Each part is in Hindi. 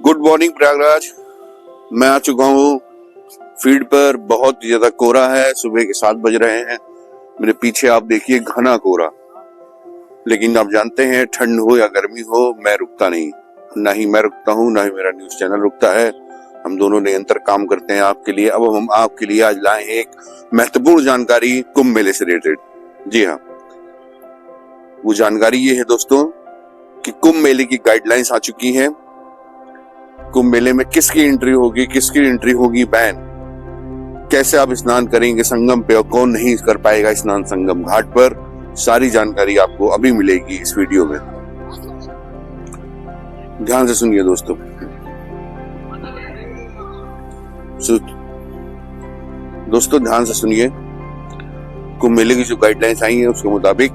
Good morning Prayagraj. मैं आ चुका हूँ फील्ड पर। बहुत ज्यादा कोहरा है, सुबह के 7 बज रहे हैं। मेरे पीछे आप देखिए घना कोहरा। लेकिन आप जानते हैं ठंड हो या गर्मी हो, मैं रुकता नहीं। ना ही मैं रुकता हूँ, ना ही मेरा न्यूज चैनल रुकता है। हम दोनों निरंतर काम करते हैं आपके लिए। अब हम आपके लिए आज लाए हैं एक महत्वपूर्ण जानकारी कुंभ मेले से रिलेटेड। जी हाँ, वो जानकारी ये है दोस्तों कि कुंभ मेले की गाइडलाइंस आ चुकी हैं। कुंभ मेले में किसकी एंट्री होगी बैन, कैसे आप स्नान करेंगे संगम पे और कौन नहीं कर पाएगा स्नान संगम घाट पर, सारी जानकारी आपको अभी मिलेगी इस वीडियो में। ध्यान से सुनिए दोस्तों। दोस्तों ध्यान से सुनिए। कुंभ मेले की जो गाइडलाइंस आई है उसके मुताबिक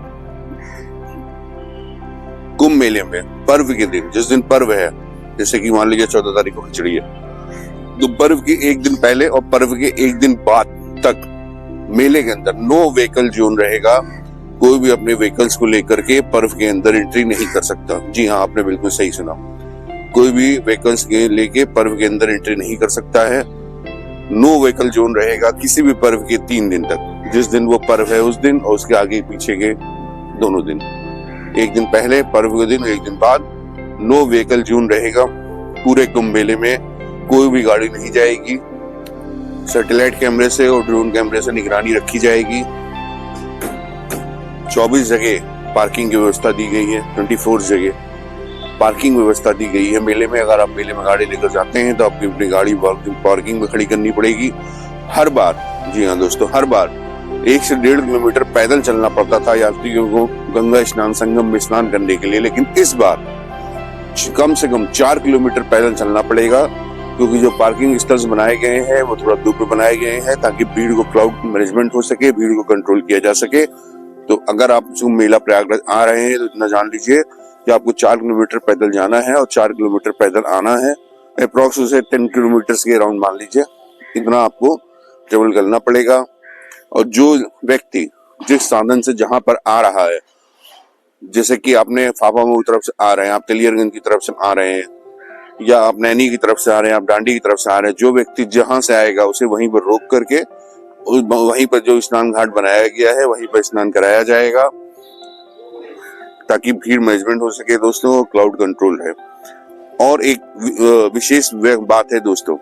कुंभ मेले में पर्व के दिन, जिस दिन पर्व है, जैसे कि मान लीजिए 14 तारीख को खिचड़ी है, तो पर्व के एक दिन पहले और पर्व के एक दिन बाद तक मेले के अंदर नो व्हीकल जोन रहेगा। कोई भी अपने व्हीकल्स को लेकर के पर्व के अंदर एंट्री नहीं कर सकता। जी हाँ, आपने बिल्कुल सही सुना। कोई भी व्हीकल्स के लेके पर्व के अंदर एंट्री नहीं कर सकता है। नो व्हीकल जोन रहेगा किसी भी पर्व के 3 दिन तक। जिस दिन वो पर्व है उस दिन और उसके आगे पीछे के दोनों दिन, एक दिन पहले पर्व के दिन, एक दिन बाद, नो व्हीकल जोन रहेगा। पूरे कुंभ मेले में कोई भी गाड़ी नहीं जाएगी। सैटेलाइट कैमरे से और ड्रोन कैमरे से निगरानी रखी जाएगी। 24 जगह पार्किंग की व्यवस्था दी गई है। 24 जगह पार्किंग व्यवस्था दी गई है मेले में। अगर आप मेले में गाड़ी लेकर जाते हैं तो आपकी अपनी गाड़ी पार्किंग में खड़ी करनी पड़ेगी हर बार। जी हाँ दोस्तों, हर बार 1 से 1.5 किलोमीटर पैदल चलना पड़ता था यात्रियों को गंगा स्नान संगम में स्नान करने के लिए, लेकिन इस बार कम से कम 4 किलोमीटर पैदल चलना पड़ेगा, क्योंकि जो पार्किंग स्थल बनाए गए हैं वो थोड़ा दूर पे बनाए गए हैं ताकि भीड़ को क्राउड मैनेजमेंट हो सके, भीड़ को कंट्रोल किया जा सके। तो अगर आप जो मेला प्रयागराज आ रहे हैं तो इतना जान लीजिए कि आपको 4 किलोमीटर पैदल जाना है और 4 किलोमीटर पैदल आना है। अप्रोक्स उसे 10 किलोमीटर के अराउंड मान लीजिए, इतना आपको ट्रेवल करना पड़ेगा। और जो व्यक्ति जिस साधन से जहां पर आ रहा है, जैसे कि आपने फाफामऊ तरफ से आ रहे हैं, आप तेलियरगंज की तरफ से आ रहे हैं, या आप नैनी की तरफ से आ रहे हैं, आप डांडी की तरफ से आ रहे हैं, जो व्यक्ति जहां से आएगा उसे वहीं पर रोक करके वहीं पर जो स्नान घाट बनाया गया है वहीं पर स्नान कराया जाएगा ताकि भीड़ मैनेजमेंट हो सके दोस्तों, क्राउड कंट्रोल है। और एक विशेष बात है दोस्तों,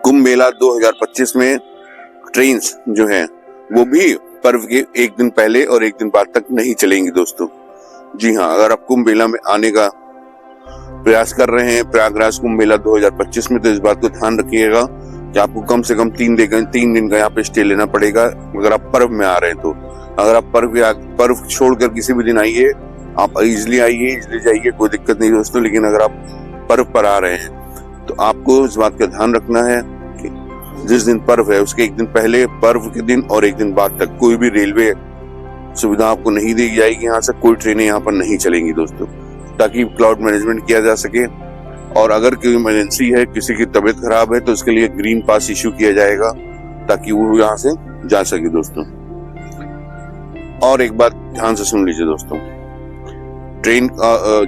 कुंभ मेला 2025 में ट्रेन्स जो हैं वो भी पर्व के एक दिन पहले और एक दिन बाद तक नहीं चलेंगी दोस्तों। जी हाँ, अगर आप कुंभ मेला में आने का प्रयास कर रहे हैं प्रयागराज कुंभ मेला 2025 में, तो इस बात को ध्यान रखिएगा कि आपको कम से कम 3 दिन का यहाँ पे स्टे लेना पड़ेगा अगर आप पर्व में आ रहे हैं तो। अगर आप पर्व छोड़कर किसी भी दिन आइए, आप इजिली आइए, इजिली जाइए, कोई दिक्कत नहीं दोस्तों। लेकिन अगर आप पर्व पर आ रहे हैं तो आपको इस बात का ध्यान रखना है कि जिस दिन पर्व है उसके एक दिन पहले, पर्व के दिन और एक दिन बाद तक कोई भी रेलवे सुविधा आपको नहीं दी जाएगी। यहाँ से कोई ट्रेनें यहाँ पर नहीं चलेंगी दोस्तों, ताकि क्राउड मैनेजमेंट किया जा सके। और अगर कोई इमरजेंसी है, किसी की तबीयत खराब है, तो उसके लिए ग्रीन पास इश्यू किया जाएगा ताकि वो यहाँ से जा सके दोस्तों। और एक बात ध्यान से सुन लीजिए दोस्तों, ट्रेन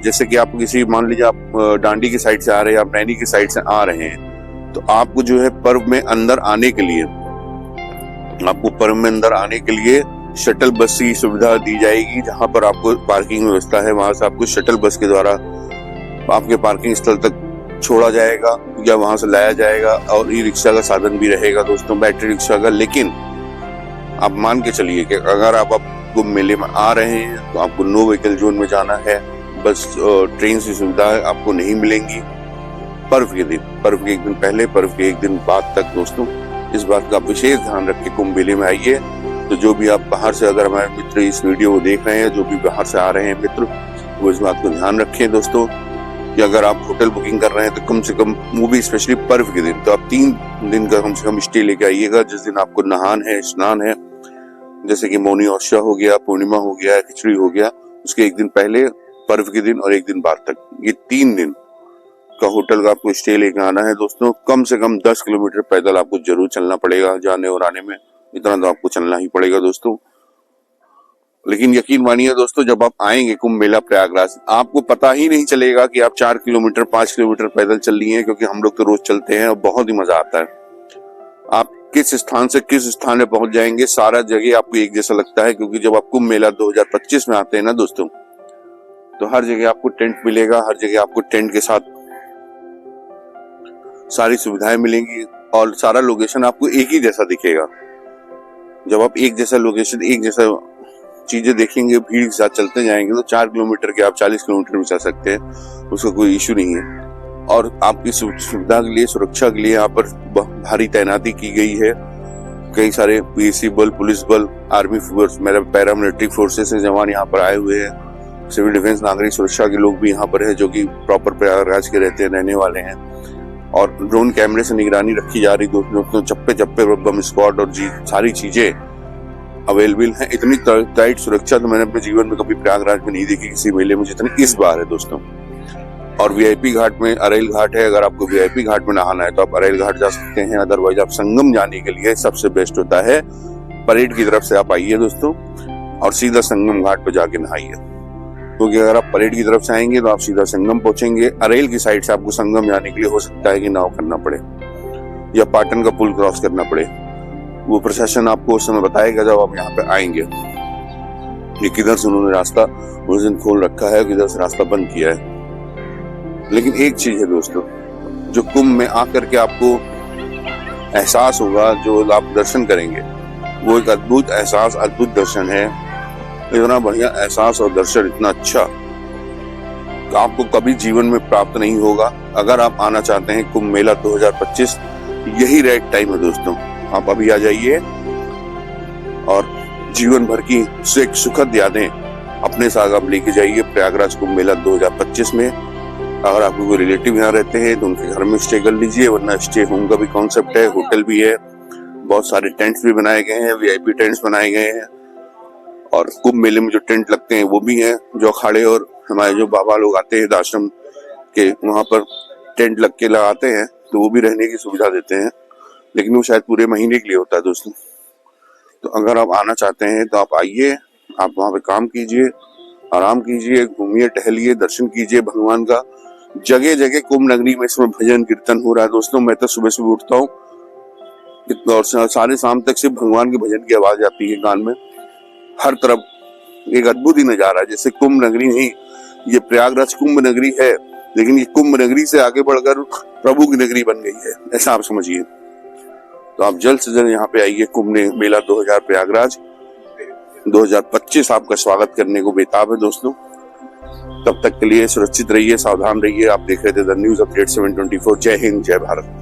जैसे कि आप किसी, मान लीजिए आप डांडी की साइड से आ रहे हैं, आप नैनी की साइड से आ रहे हैं, तो आपको जो है पर्व में अंदर आने के लिए शटल बस की सुविधा दी जाएगी। जहां पर आपको पार्किंग व्यवस्था है वहां से आपको शटल बस के द्वारा आपके पार्किंग स्थल तक छोड़ा जाएगा या वहां से लाया जाएगा। और ई रिक्शा का साधन भी रहेगा दोस्तों, बैटरी रिक्शा का। लेकिन आप मान के चलिए कि अगर आप कुंभ मेले में आ रहे हैं तो आपको नो व्हीकल जोन में जाना है। बस ट्रेन की सुविधा आपको नहीं मिलेंगी पर्व के दिन, पर्व के एक दिन पहले, पर्व के एक दिन बाद तक दोस्तों। इस बात का विशेष ध्यान रख के कुंभ मेले में आइए। तो जो भी आप बाहर से, अगर हमारे मित्र इस वीडियो को देख रहे हैं, जो भी बाहर से आ रहे हैं मित्र, वो इस बात को ध्यान रखें दोस्तों कि अगर आप होटल बुकिंग कर रहे हैं तो कम से कम, वो भी स्पेशली पर्व के दिन, तो आप 3 दिन का कम से कम स्टे लेके आइएगा। जिस दिन आपको नहान है, स्नान है, जैसे कि मौनी औषा हो गया, पूर्णिमा हो गया, खिचड़ी हो गया, उसके एक दिन पहले, पर्व के दिन और एक दिन बाद तक, ये 3 दिन का होटल का आपको स्टे लेके आना है दोस्तों। कम से कम 10 किलोमीटर पैदल आपको जरूर चलना पड़ेगा जाने और आने में, इतना तो आपको चलना ही पड़ेगा दोस्तों। लेकिन यकीन मानिए दोस्तों, जब आप आएंगे कुंभ मेला प्रयागराज, आपको पता ही नहीं चलेगा कि आप 4 किलोमीटर 5 किलोमीटर पैदल चल लिए हैं, क्योंकि हम लोग तो रोज चलते हैं और बहुत ही मजा आता है। आप किस स्थान से किस स्थान में पहुंच जाएंगे, सारा जगह आपको एक जैसा लगता है, क्योंकि जब आप कुंभ मेला 2025 में आते हैं ना दोस्तों, तो हर जगह आपको टेंट मिलेगा, हर जगह आपको टेंट के साथ सारी सुविधाएं मिलेंगी और सारा लोकेशन आपको एक ही जैसा दिखेगा। जब आप एक जैसा लोकेशन, एक जैसा चीजें देखेंगे, भीड़ के साथ चलते जाएंगे, तो 4 किलोमीटर के आप 40 किलोमीटर में चल सकते हैं, उसका कोई इश्यू नहीं है। और आपकी सुविधा के लिए, सुरक्षा के लिए यहाँ पर भारी तैनाती की गई है। कई सारे पीएसी बल, पुलिस बल, आर्मी फोर्स, पैरामिलिट्री फोर्सेस से जवान यहाँ पर आए हुए हैं। सिविल डिफेंस, नागरिक सुरक्षा के लोग भी यहाँ पर है, जो कि प्रॉपर प्रयागराज के रहने वाले हैं। और ड्रोन कैमरे से निगरानी रखी जा रही दोस्तों, चप्पे चप्पे पर बम स्क्वाड और सारी चीजें अवेलेबल है। इतनी टाइट सुरक्षा तो मैंने अपने जीवन में कभी प्रयागराज में नहीं देखी किसी मेले में जितनी इस बार है दोस्तों। और वीआईपी घाट में अरेल घाट है, अगर आपको वीआईपी घाट में नहाना है तो आप अरेल घाट जा सकते हैं। अदरवाइज आप संगम जाने के लिए सबसे बेस्ट होता है परेड की तरफ से आप आइए दोस्तों, और सीधा संगम घाट पे जाके नहाइए, क्योंकि अगर आप परेड की तरफ से आएंगे तो आप सीधा संगम पहुंचेंगे। अरेल की साइड से आपको संगम जाने के लिए हो सकता है कि नाव करना पड़े या पाटन का पुल क्रॉस करना पड़े। वो प्रशासन आपको उस समय बताएगा जब आप यहाँ पे आएंगे कि किधर से उन्होंने रास्ता उस दिन खोल रखा है, किधर से रास्ता बंद किया है। लेकिन एक चीज है दोस्तों, जो कुंभ में आकर के आपको एहसास होगा, जो आप दर्शन करेंगे, वो एक अद्भुत एहसास, अद्भुत दर्शन है। इतना बढ़िया एहसास और दर्शन, इतना अच्छा, आपको कभी जीवन में प्राप्त नहीं होगा। अगर आप आना चाहते हैं कुंभ मेला 2025, यही राइट टाइम है दोस्तों। आप अभी आ जाइए और जीवन भर की एक सुखद यादें अपने साथ आप लेके जाइए प्रयागराज कुंभ मेला 2025 में। अगर आपको कोई रिलेटिव यहाँ रहते हैं तो उनके घर में स्टे कर लीजिए, वरना स्टे होम का भी कॉन्सेप्ट है, होटल भी है, बहुत सारे टेंट्स भी बनाए गए हैं, वीआईपी टेंट्स बनाए गए हैं। और कुंभ मेले में जो टेंट लगते हैं वो भी हैं, जो अखाड़े और हमारे जो बाबा लोग आते हैं आश्रम के, वहां पर टेंट लग के लगाते हैं, तो वो भी रहने की सुविधा देते हैं। लेकिन वो शायद पूरे महीने के लिए होता है दोस्तों। तो अगर आप आना चाहते हैं तो आप आइए, आप वहां पे काम कीजिए, आराम कीजिए, घूमिए, टहलिए, दर्शन कीजिए भगवान का। जगह जगह कुंभ नगरी में इसमें भजन कीर्तन हो रहा है दोस्तों। मैं तो सुबह सुबह उठता हूँ और सारे शाम तक सिर्फ भगवान के भजन की आवाज आती है कान में। हर तरफ एक अद्भुत ही नजारा है, जैसे कुंभ नगरी नहीं, ये प्रयागराज कुंभ नगरी है, लेकिन ये कुंभ नगरी से आगे बढ़कर प्रभु की नगरी बन गई है, ऐसा आप समझिए। तो आप जल्द से जल्द यहाँ पे आइए। कुंभ मेला 2000 प्रयागराज 2025 आपका स्वागत करने को बेताब है दोस्तों। तब तक के लिए सुरक्षित रहिए, सावधान रहिए। आप देख रहे थे द न्यूज अपडेट 724। जय हिंद, जय भारत।